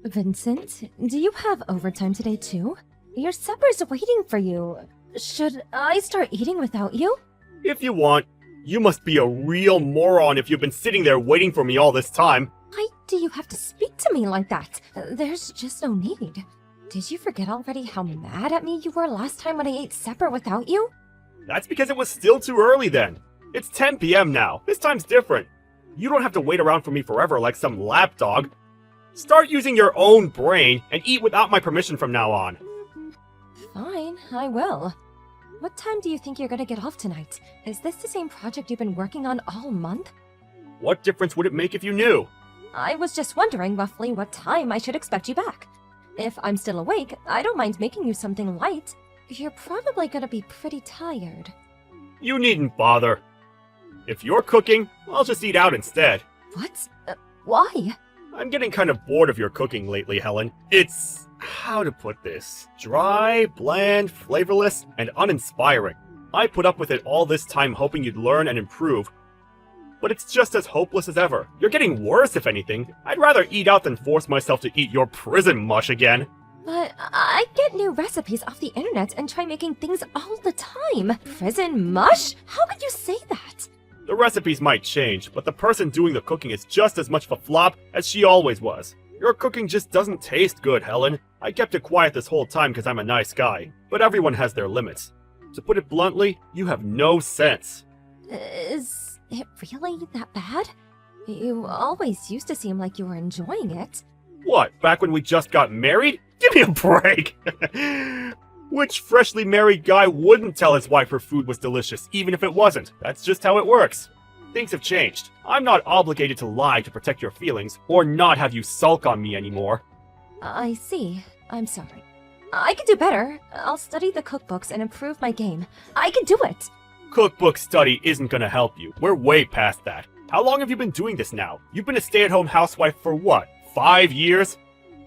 Vincent, do you have overtime today too? Your supper's waiting for you. Should I start eating without you? If you want. You must be a real moron if you've been sitting there waiting for me all this time. Why do you have to speak to me like that? There's just no need. Did you forget already how mad at me you were last time when I ate supper without you? That's because it was still too early then. It's 10 p.m. now. This time's different. You don't have to wait around for me forever like some lapdog. Start using your own brain and eat without my permission from now on. Fine, I will. What time do you think you're gonna get off tonight? Is this the same project you've been working on all month? What difference would it make if you knew? I was just wondering roughly what time I should expect you back. If I'm still awake, I don't mind making you something light. You're probably gonna be pretty tired. You needn't bother. If you're cooking, I'll just eat out instead. What? Why? I'm getting kind of bored of your cooking lately, Helen. It's... how to put this? Dry, bland, flavorless, and uninspiring. I put up with it all this time hoping you'd learn and improve, but it's just as hopeless as ever. You're getting worse, if anything. I'd rather eat out than force myself to eat your prison mush again. But I get new recipes off the internet and try making things all the time. Prison mush? How could you say that? The recipes might change, but the person doing the cooking is just as much of a flop as she always was. Your cooking just doesn't taste good, Helen. I kept it quiet this whole time because I'm a nice guy, but everyone has their limits. To put it bluntly, you have no sense. Is it really that bad? You always used to seem like you were enjoying it. What, back when we just got married? Give me a break! Which freshly married guy wouldn't tell his wife her food was delicious, even if it wasn't? That's just how it works. Things have changed. I'm not obligated to lie to protect your feelings, or not have you sulk on me anymore. I see. I'm sorry. I can do better. I'll study the cookbooks and improve my game. I can do it! Cookbook study isn't gonna help you. We're way past that. How long have you been doing this now? You've been a stay-at-home housewife for what, 5 years?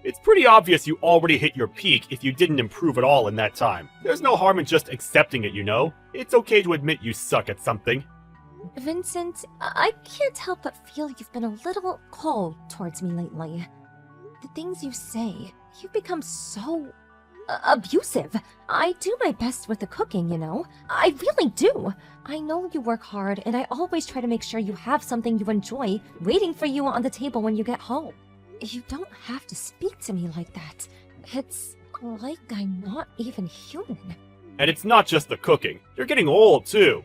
It's pretty obvious you already hit your peak if you didn't improve at all in that time. There's no harm in just accepting it, you know? It's okay to admit you suck at something. Vincent, I can't help but feel you've been a little cold towards me lately. The things you say, you've become so abusive. I do my best with the cooking, you know. I really do. I know you work hard, and I always try to make sure you have something you enjoy waiting for you on the table when you get home. You don't have to speak to me like that. It's like I'm not even human. And it's not just the cooking. You're getting old, too.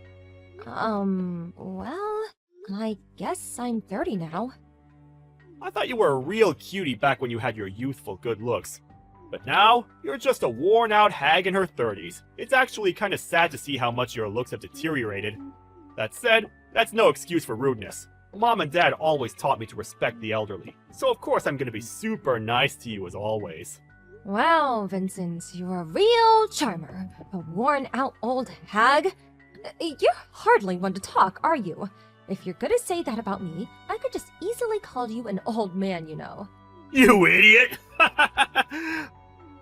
Well, I guess I'm 30 now. I thought you were a real cutie back when you had your youthful good looks. But now, you're just a worn-out hag in her 30s. It's actually kind of sad to see how much your looks have deteriorated. That said, that's no excuse for rudeness. Mom and Dad always taught me to respect the elderly, so of course I'm gonna be super nice to you as always. Wow, Vincent, you're a real charmer. A worn-out old hag. You're hardly one to talk, are you? If you're gonna say that about me, I could just easily call you an old man, you know. You idiot!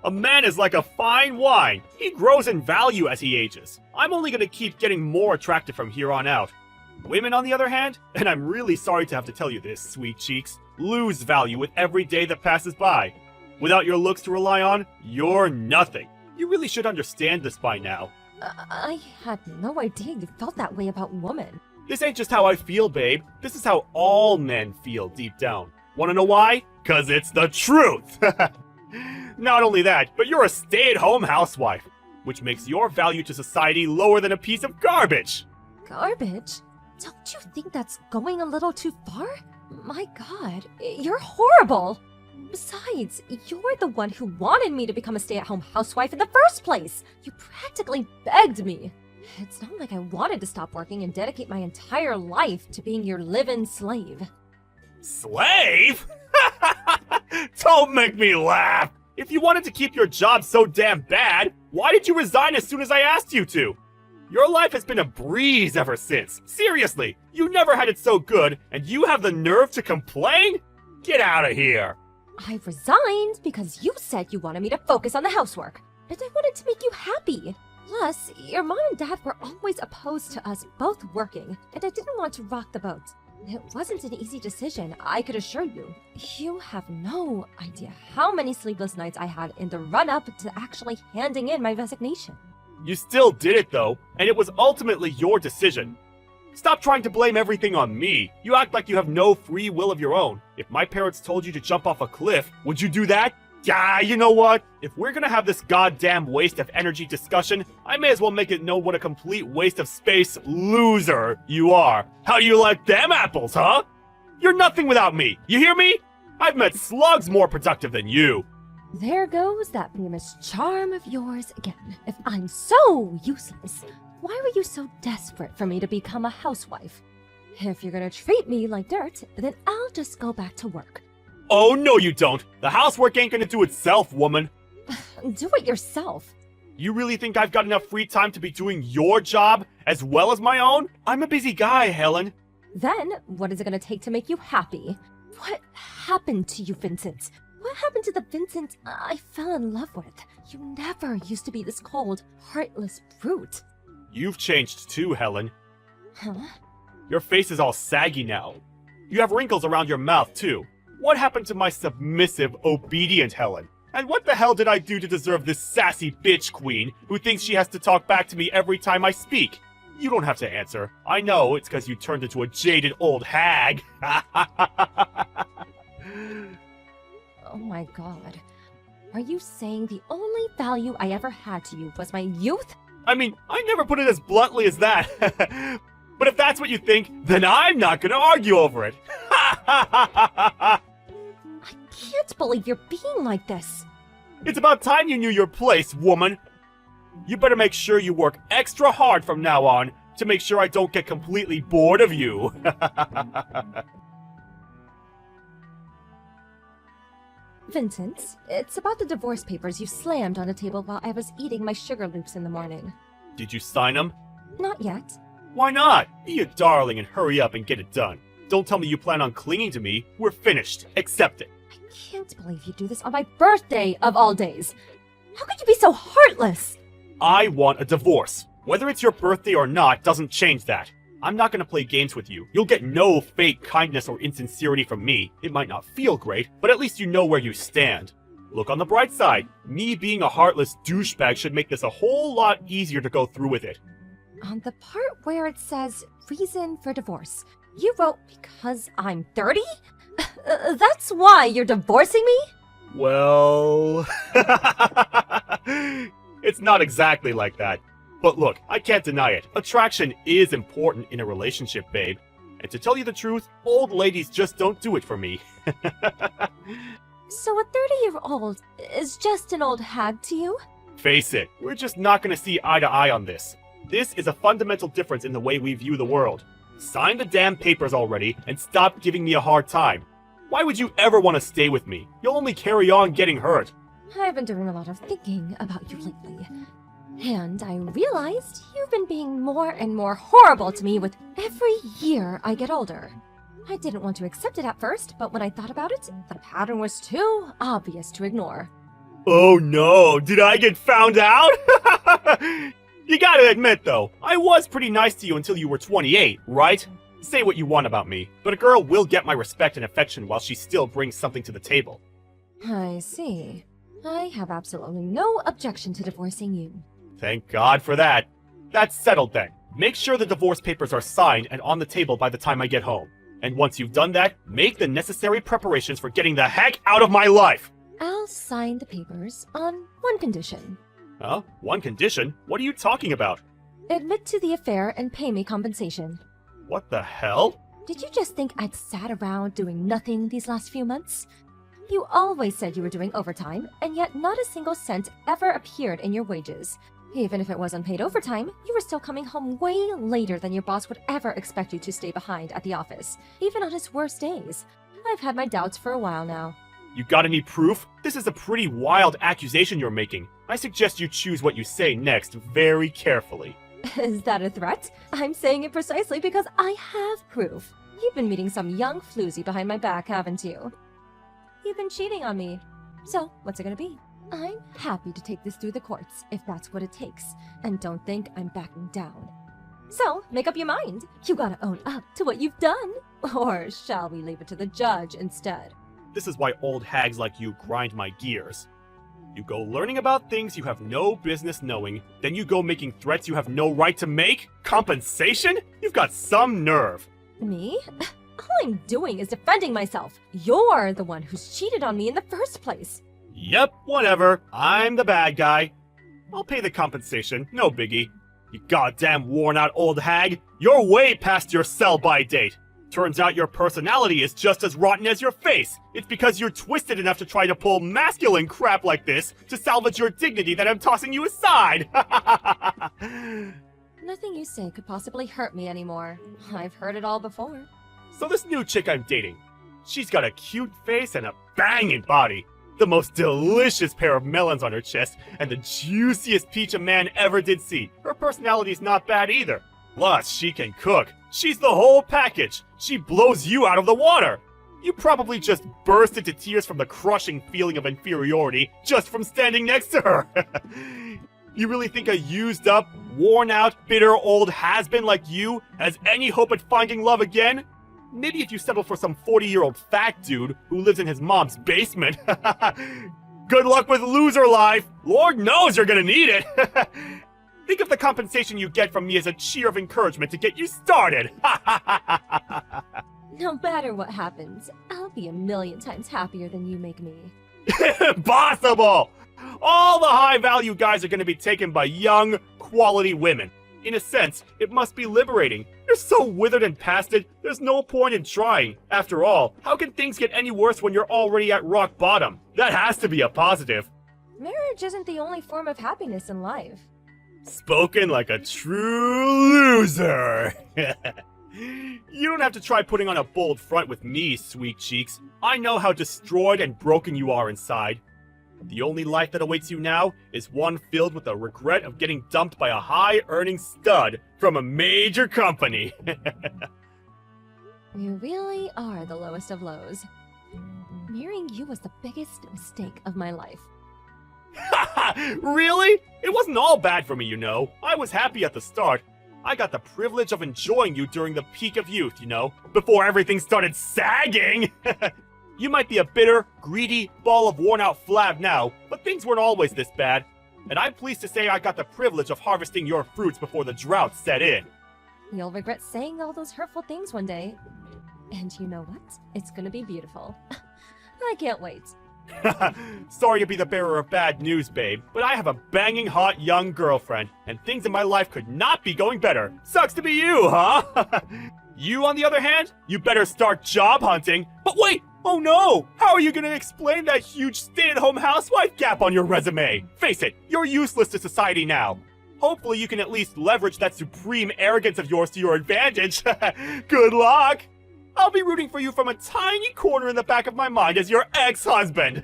A man is like a fine wine. He grows in value as he ages. I'm only gonna keep getting more attractive from here on out. Women, on the other hand, and I'm really sorry to have to tell you this, sweet cheeks, lose value with every day that passes by. Without your looks to rely on, you're nothing. You really should understand this by now. I had no idea you felt that way about women. This ain't just how I feel, babe. This is how all men feel deep down. Wanna know why? 'Cause it's the truth! Not only that, but you're a stay-at-home housewife, which makes your value to society lower than a piece of garbage! Garbage? Don't you think that's going a little too far? My god, you're horrible! Besides, you're the one who wanted me to become a stay-at-home housewife in the first place! You practically begged me! It's not like I wanted to stop working and dedicate my entire life to being your live-in slave. Slave? Don't make me laugh! If you wanted to keep your job so damn bad, why did you resign as soon as I asked you to? Your life has been a breeze ever since. Seriously, you never had it so good, and you have the nerve to complain? Get out of here! I resigned because you said you wanted me to focus on the housework, and I wanted to make you happy. Plus, your mom and dad were always opposed to us both working, and I didn't want to rock the boat. It wasn't an easy decision, I could assure you. You have no idea how many sleepless nights I had in the run-up to actually handing in my resignation. You still did it though, and it was ultimately your decision. Stop trying to blame everything on me. You act like you have no free will of your own. If my parents told you to jump off a cliff, would you do that? Yeah, you know what? If we're gonna have this goddamn waste of energy discussion, I may as well make it known what a complete waste of space loser you are. How do you like them apples, huh? You're nothing without me, you hear me? I've met slugs more productive than you. There goes that famous charm of yours again. If I'm so useless, why were you so desperate for me to become a housewife? If you're gonna treat me like dirt, then I'll just go back to work. Oh, no you don't. The housework ain't gonna do itself, woman. Do it yourself. You really think I've got enough free time to be doing your job as well as my own? I'm a busy guy, Helen. Then, what is it gonna take to make you happy? What happened to you, Vincent? What happened to the Vincent I fell in love with? You never used to be this cold, heartless brute. You've changed too, Helen. Huh? Your face is all saggy now. You have wrinkles around your mouth, too. What happened to my submissive, obedient Helen? And what the hell did I do to deserve this sassy bitch queen who thinks she has to talk back to me every time I speak? You don't have to answer. I know it's because you turned into a jaded old hag. Oh my god. Are you saying the only value I ever had to you was my youth? I mean, I never put it as bluntly as that. But if that's what you think, then I'm not gonna argue over it. I can't believe you're being like this. It's about time you knew your place, woman. You better make sure you work extra hard from now on to make sure I don't get completely bored of you. Vincent, it's about the divorce papers you slammed on a table while I was eating my sugar loops in the morning. Did you sign them? Not yet. Why not? Be a darling and hurry up and get it done. Don't tell me you plan on clinging to me. We're finished. Accept it. I can't believe you do this on my birthday of all days. How could you be so heartless? I want a divorce. Whether it's your birthday or not doesn't change that. I'm not gonna play games with you. You'll get no fake kindness or insincerity from me. It might not feel great, but at least you know where you stand. Look on the bright side. Me being a heartless douchebag should make this a whole lot easier to go through with it. On the part where it says reason for divorce, you wrote because I'm 30? That's why you're divorcing me? Well... It's not exactly like that. But look, I can't deny it. Attraction is important in a relationship, babe. And to tell you the truth, old ladies just don't do it for me. So a 30-year-old is just an old hag to you? Face it, we're just not gonna see eye to eye on this. This is a fundamental difference in the way we view the world. Sign the damn papers already and stop giving me a hard time. Why would you ever want to stay with me? You'll only carry on getting hurt. I've been doing a lot of thinking about you lately. And I realized you've been being more and more horrible to me with every year I get older. I didn't want to accept it at first, but when I thought about it, the pattern was too obvious to ignore. Oh no, did I get found out? You gotta admit though, I was pretty nice to you until you were 28, right? Say what you want about me, but a girl will get my respect and affection while she still brings something to the table. I see. I have absolutely no objection to divorcing you. Thank God for that. That's settled then. Make sure the divorce papers are signed and on the table by the time I get home. And once you've done that, make the necessary preparations for getting the heck out of my life! I'll sign the papers on one condition. Huh? One condition? What are you talking about? Admit to the affair and pay me compensation. What the hell? Did you just think I'd sat around doing nothing these last few months? You always said you were doing overtime, and yet not a single cent ever appeared in your wages. Even if it was unpaid overtime, you were still coming home way later than your boss would ever expect you to stay behind at the office, even on his worst days. I've had my doubts for a while now. You got any proof? This is a pretty wild accusation you're making. I suggest you choose what you say next very carefully. Is that a threat? I'm saying it precisely because I have proof. You've been meeting some young floozy behind my back, haven't you? You've been cheating on me. So, what's it gonna be? I'm happy to take this through the courts, if that's what it takes. And don't think I'm backing down. So, make up your mind. You gotta own up to what you've done. Or shall we leave it to the judge instead? This is why old hags like you grind my gears. You go learning about things you have no business knowing, then you go making threats you have no right to make? Compensation? You've got some nerve. Me? All I'm doing is defending myself. You're the one who's cheated on me in the first place. Yep, whatever. I'm the bad guy. I'll pay the compensation, no biggie. You goddamn worn-out old hag. You're way past your sell-by date. Turns out your personality is just as rotten as your face. It's because you're twisted enough to try to pull masculine crap like this to salvage your dignity that I'm tossing you aside. Nothing you say could possibly hurt me anymore. I've heard it all before. So this new chick I'm dating, she's got a cute face and a banging body. The most delicious pair of melons on her chest, and the juiciest peach a man ever did see. Her personality's not bad either. Plus, she can cook. She's the whole package. She blows you out of the water. You probably just burst into tears from the crushing feeling of inferiority just from standing next to her. You really think a used up, worn out, bitter old has-been like you has any hope at finding love again? Maybe if you settle for some 40-year-old fat dude who lives in his mom's basement. Good luck with loser life. Lord knows you're gonna need it. Think of the compensation you get from me as a cheer of encouragement to get you started. No matter what happens, I'll be a million times happier than you make me. Impossible! All the high-value guys are gonna be taken by young, quality women. In a sense, it must be liberating. You're so withered and past it, there's no point in trying. After all, how can things get any worse when you're already at rock bottom? That has to be a positive. Marriage isn't the only form of happiness in life. Spoken like a true loser. You don't have to try putting on a bold front with me, sweet cheeks. I know how destroyed and broken you are inside. The only life that awaits you now is one filled with the regret of getting dumped by a high-earning stud from a major company. You really are the lowest of lows. Marrying you was the biggest mistake of my life. Really? It wasn't all bad for me, you know. I was happy at the start. I got the privilege of enjoying you during the peak of youth, you know, before everything started sagging. You might be a bitter, greedy, ball of worn-out flab now, but things weren't always this bad. And I'm pleased to say I got the privilege of harvesting your fruits before the drought set in. You'll regret saying all those hurtful things one day. And you know what? It's gonna be beautiful. I can't wait. Sorry to be the bearer of bad news, babe, but I have a banging hot young girlfriend, and things in my life could not be going better. Sucks to be you, huh? You, on the other hand, you better start job hunting. But wait! Oh no! How are you gonna explain that huge stay-at-home housewife gap on your resume? Face it, you're useless to society now. Hopefully you can at least leverage that supreme arrogance of yours to your advantage. Good luck! I'll be rooting for you from a tiny corner in the back of my mind as your ex-husband.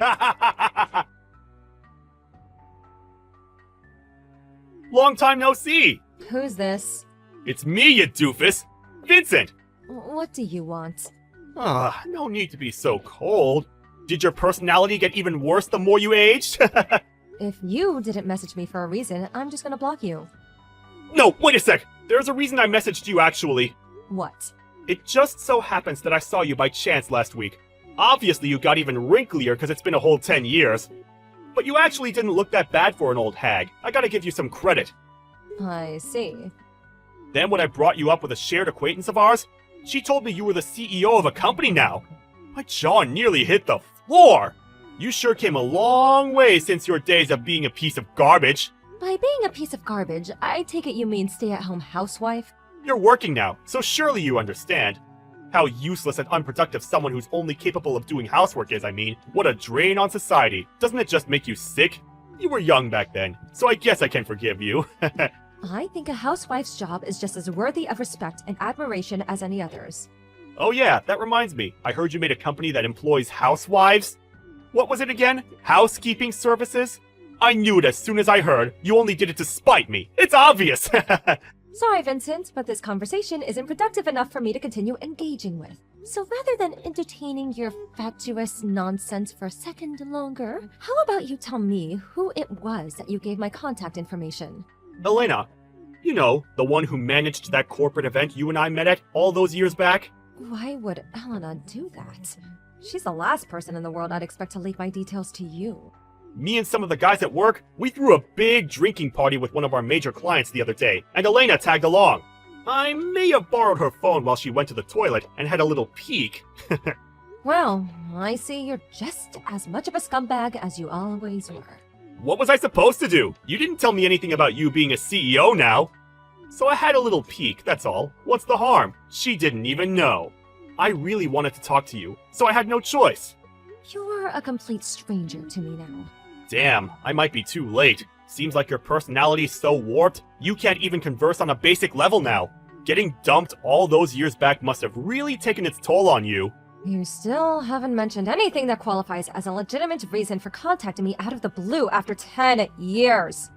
Long time no see. Who's this? It's me, you doofus. Vincent. What do you want? No need to be so cold. Did your personality get even worse the more you aged? If you didn't message me for a reason, I'm just gonna block you. No, wait a sec. There's a reason I messaged you, actually. What? It just so happens that I saw you by chance last week. Obviously you got even wrinklier because it's been a whole 10 years. But you actually didn't look that bad for an old hag. I gotta give you some credit. I see. Then when I brought you up with a shared acquaintance of ours, she told me you were the CEO of a company now. My jaw nearly hit the floor. You sure came a long way since your days of being a piece of garbage. By being a piece of garbage, I take it you mean stay-at-home housewife? You're working now, so surely you understand. How useless and unproductive someone who's only capable of doing housework is, I mean. What a drain on society. Doesn't it just make you sick? You were young back then, so I guess I can forgive you. I think a housewife's job is just as worthy of respect and admiration as any others. Oh yeah, that reminds me. I heard you made a company that employs housewives? What was it again? Housekeeping services? I knew it as soon as I heard. You only did it to spite me. It's obvious! Sorry, Vincent, but this conversation isn't productive enough for me to continue engaging with. So rather than entertaining your fatuous nonsense for a second longer, how about you tell me who it was that you gave my contact information? Elena, You know, the one who managed that corporate event you and I met at all those years back? Why would Elena do that? She's the last person in the world I'd expect to leak my details to you. Me and some of the guys at work, we threw a big drinking party with one of our major clients the other day, and Elena tagged along. I may have borrowed her phone while she went to the toilet and had a little peek. Well, I see you're just as much of a scumbag as you always were. What was I supposed to do? You didn't tell me anything about you being a CEO now. So I had a little peek, that's all. What's the harm? She didn't even know. I really wanted to talk to you, so I had no choice. You're a complete stranger to me now. Damn, I might be too late. Seems like your personality's so warped, you can't even converse on a basic level now. Getting dumped all those years back must have really taken its toll on you. You still haven't mentioned anything that qualifies as a legitimate reason for contacting me out of the blue after 10 years.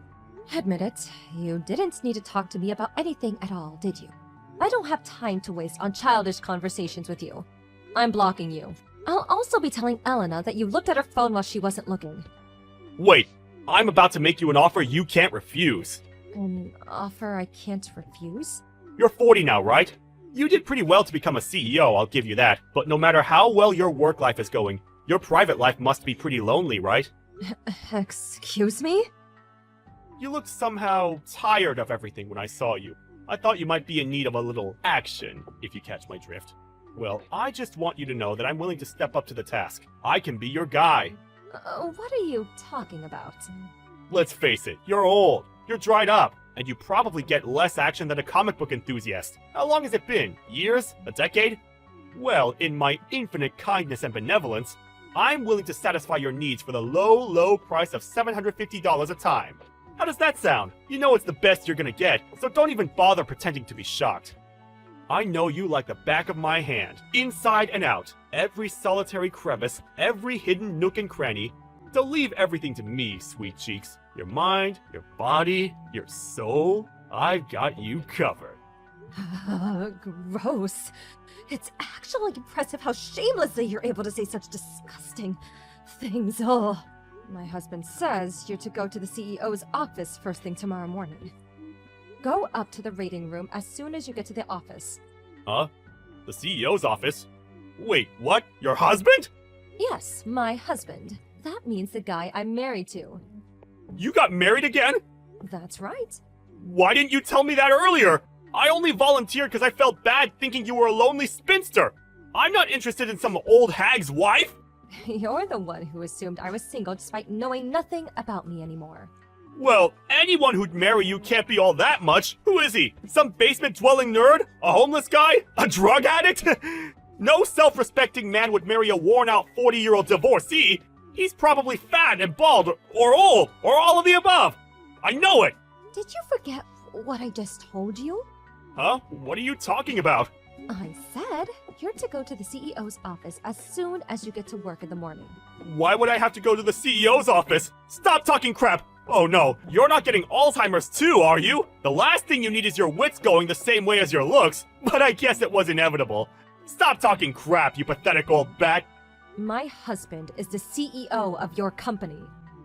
Admit it, you didn't need to talk to me about anything at all, did you? I don't have time to waste on childish conversations with you. I'm blocking you. I'll also be telling Elena that you looked at her phone while she wasn't looking. Wait, I'm about to make you an offer you can't refuse. An offer I can't refuse? You're 40 now, right? You did pretty well to become a CEO, I'll give you that. But no matter how well your work life is going, your private life must be pretty lonely, right? Excuse me? You looked somehow tired of everything when I saw you. I thought you might be in need of a little action, if you catch my drift. Well, I just want you to know that I'm willing to step up to the task. I can be your guy. What are you talking about? Let's face it, you're old, you're dried up, and you probably get less action than a comic book enthusiast. How long has it been? Years? A decade? Well, in my infinite kindness and benevolence, I'm willing to satisfy your needs for the low, low price of $750 a time. How does that sound? You know it's the best you're gonna get, so don't even bother pretending to be shocked. I know you like the back of my hand, inside and out, every solitary crevice, every hidden nook and cranny. So leave everything to me, sweet cheeks. Your mind, your body, your soul, I've got you covered. Gross. It's actually impressive how shamelessly you're able to say such disgusting things. Oh, my husband says you're to go to the CEO's office first thing tomorrow morning. Go up to the rating room as soon as you get to the office. Huh? The CEO's office? Wait, what? Your husband? Yes, my husband. That means the guy I'm married to. You got married again? That's right. Why didn't you tell me that earlier? I only volunteered because I felt bad thinking you were a lonely spinster. I'm not interested in some old hag's wife. You're the one who assumed I was single despite knowing nothing about me anymore. Well, anyone who'd marry you can't be all that much. Who is he? Some basement-dwelling nerd? A homeless guy? A drug addict? No self-respecting man would marry a worn-out 40-year-old divorcee. He's probably fat and bald, or old, or all of the above. I know it! Did you forget what I just told you? Huh? What are you talking about? I said you're to go to the CEO's office as soon as you get to work in the morning. Why would I have to go to the CEO's office? Stop talking crap! Oh no, you're not getting Alzheimer's too, are you? The last thing you need is your wits going the same way as your looks, but I guess it was inevitable. Stop talking crap, you pathetic old bat! My husband is the CEO of your company.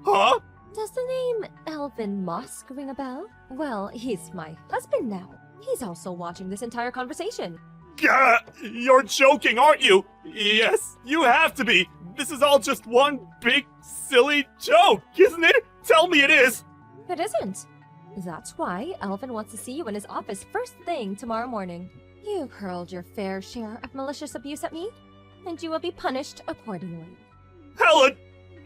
Huh? Does the name Alvin Mosk ring a bell? Well, he's my husband now. He's also watching this entire conversation. Gah! You're joking, aren't you? Yes, you have to be. This is all just one big, silly joke, isn't it? Tell me it is. It isn't. That's why Alvin wants to see you in his office first thing tomorrow morning. You hurled your fair share of malicious abuse at me, and you will be punished accordingly. Helen!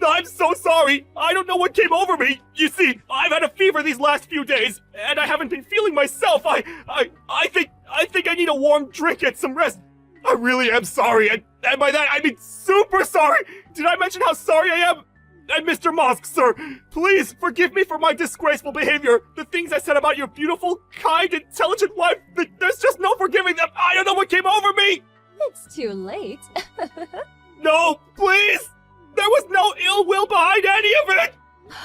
I'm so sorry! I don't know what came over me! You see, I've had a fever these last few days, and I haven't been feeling myself. I think I need a warm drink and some rest. I really am sorry, and by that I mean super sorry! Did I mention how sorry I am? And Mr. Mosk, sir, please forgive me for my disgraceful behavior. The things I said about your beautiful, kind, intelligent wife, there's just no forgiving them. I don't know what came over me! It's too late. No, please! There was no ill will behind any of it!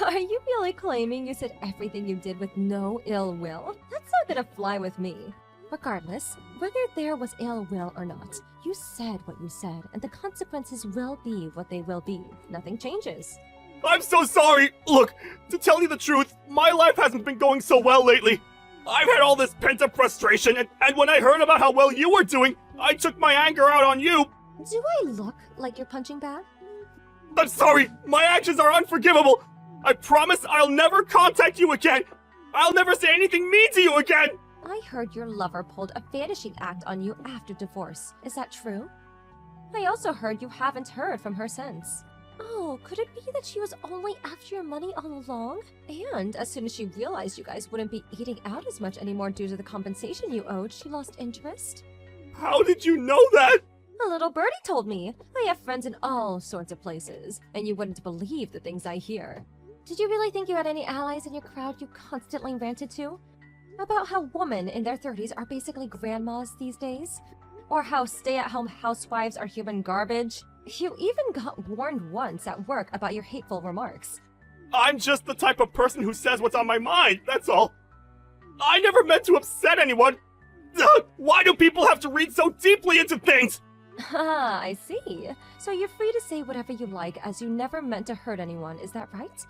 Are you really claiming you said everything you did with no ill will? That's not gonna fly with me. Regardless, whether there was ill will or not, you said what you said, and the consequences will be what they will be. Nothing changes. I'm so sorry! Look, to tell you the truth, my life hasn't been going so well lately. I've had all this pent-up frustration, and when I heard about how well you were doing, I took my anger out on you. Do I look like your punching bag? I'm sorry, my actions are unforgivable. I promise I'll never contact you again. I'll never say anything mean to you again. I heard your lover pulled a vanishing act on you after divorce. Is that true? I also heard you haven't heard from her since. Oh, could it be that she was only after your money all along? And as soon as she realized you guys wouldn't be eating out as much anymore due to the compensation you owed, she lost interest? How did you know that? A little birdie told me. I have friends in all sorts of places, and you wouldn't believe the things I hear. Did you really think you had any allies in your crowd you constantly ranted to? About how women in their 30s are basically grandmas these days? Or how stay-at-home housewives are human garbage? You even got warned once at work about your hateful remarks. I'm just the type of person who says what's on my mind, that's all. I never meant to upset anyone. Ugh, why do people have to read so deeply into things? Ah, I see. So you're free to say whatever you like as you never meant to hurt anyone, is that right?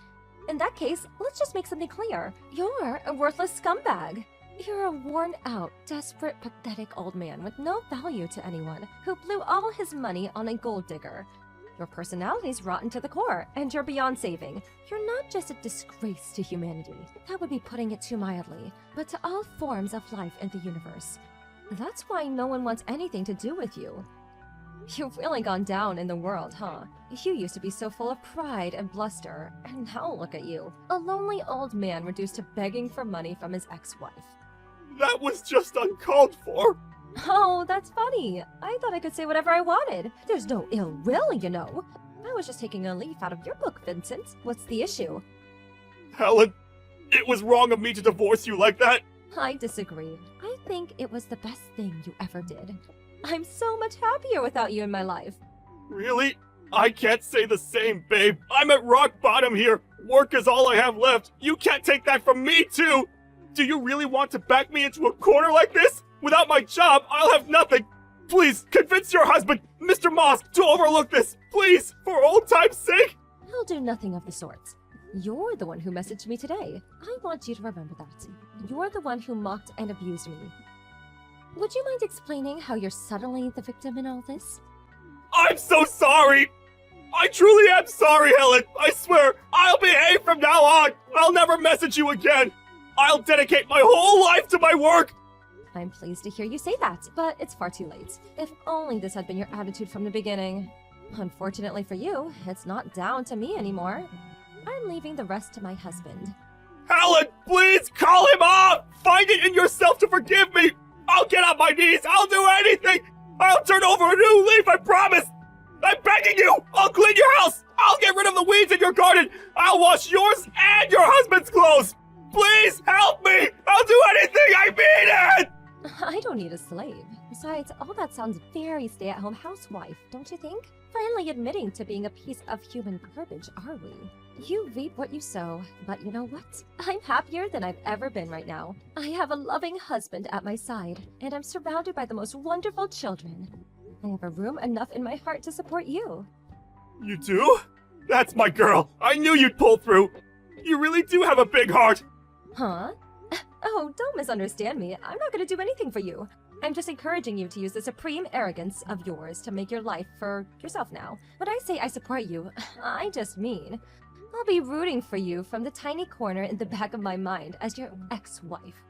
In that case, let's just make something clear. You're a worthless scumbag. You're a worn-out, desperate, pathetic old man with no value to anyone who blew all his money on a gold digger. Your personality's rotten to the core, and you're beyond saving. You're not just a disgrace to humanity. That would be putting it too mildly, but to all forms of life in the universe. That's why no one wants anything to do with you. You've really gone down in the world, huh? You used to be so full of pride and bluster, and now look at you. A lonely old man reduced to begging for money from his ex-wife. That was just uncalled for. Oh, that's funny. I thought I could say whatever I wanted. There's no ill will, you know. I was just taking a leaf out of your book, Vincent. What's the issue? Helen, it was wrong of me to divorce you like that. I disagree. I think it was the best thing you ever did. I'm so much happier without you in my life. Really? I can't say the same, babe. I'm at rock bottom here. Work is all I have left. You can't take that from me, too. Do you really want to back me into a corner like this? Without my job, I'll have nothing. Please, convince your husband, Mr. Moss, to overlook this. Please, for old time's sake. I'll do nothing of the sort. You're the one who messaged me today. I want you to remember that. You're the one who mocked and abused me. Would you mind explaining how you're suddenly the victim in all this? I'm so sorry. I truly am sorry, Helen. I swear, I'll behave from now on. I'll never message you again. I'll dedicate my whole life to my work. I'm pleased to hear you say that, but it's far too late. If only this had been your attitude from the beginning. Unfortunately for you, it's not down to me anymore. I'm leaving the rest to my husband. Helen, please call him off. Find it in yourself to forgive me. I'll get on my knees. I'll do anything. I'll turn over a new leaf, I promise. I'm begging you. I'll clean your house. I'll get rid of the weeds in your garden. I'll wash yours and your husband's clothes. Please help me. I'll do anything. I mean it. I don't need a slave. Besides, all that sounds very stay-at-home housewife, don't you think? Finally admitting to being a piece of human garbage, are we? You reap what you sow, but you know what? I'm happier than I've ever been right now. I have a loving husband at my side, and I'm surrounded by the most wonderful children. I have a room enough in my heart to support you. You do? That's my girl. I knew you'd pull through. You really do have a big heart. Huh? Oh, don't misunderstand me. I'm not going to do anything for you. I'm just encouraging you to use the supreme arrogance of yours to make your life for yourself now. When I say I support you, I just mean I'll be rooting for you from the tiny corner in the back of my mind as your ex-wife.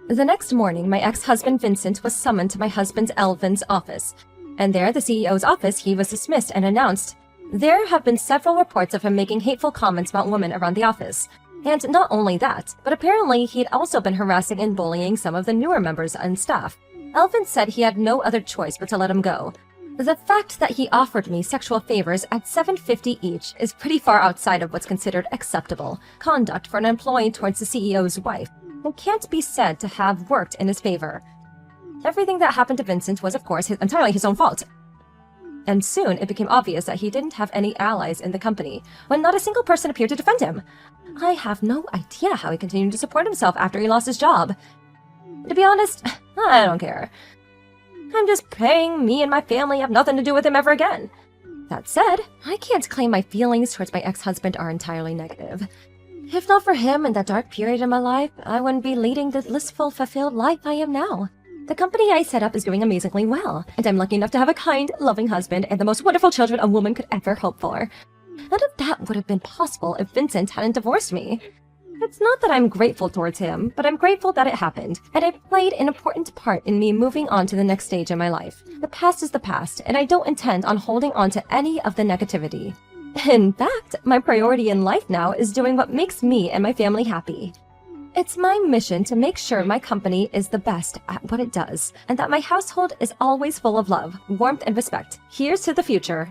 The next morning, my ex-husband Vincent was summoned to my husband Elvin's office. And there, the CEO's office, he was dismissed and announced, "There have been several reports of him making hateful comments about women around the office. And not only that, but apparently he'd also been harassing and bullying some of the newer members and staff. Elvin said he had no other choice but to let him go. The fact that he offered me sexual favors at $7.50 each is pretty far outside of what's considered acceptable conduct for an employee towards the CEO's wife, and can't be said to have worked in his favor. Everything that happened to Vincent was, of course, entirely his own fault. And soon it became obvious that he didn't have any allies in the company, when not a single person appeared to defend him. I have no idea how he continued to support himself after he lost his job. To be honest, I don't care. I'm just praying me and my family have nothing to do with him ever again. That said, I can't claim my feelings towards my ex-husband are entirely negative. If not for him and that dark period in my life, I wouldn't be leading the blissful, fulfilled life I am now. The company I set up is doing amazingly well, and I'm lucky enough to have a kind, loving husband and the most wonderful children a woman could ever hope for. None of that would have been possible if Vincent hadn't divorced me. It's not that I'm grateful towards him, but I'm grateful that it happened, and it played an important part in me moving on to the next stage in my life. The past is the past, and I don't intend on holding on to any of the negativity. In fact, my priority in life now is doing what makes me and my family happy. It's my mission to make sure my company is the best at what it does, and that my household is always full of love, warmth, and respect. Here's to the future.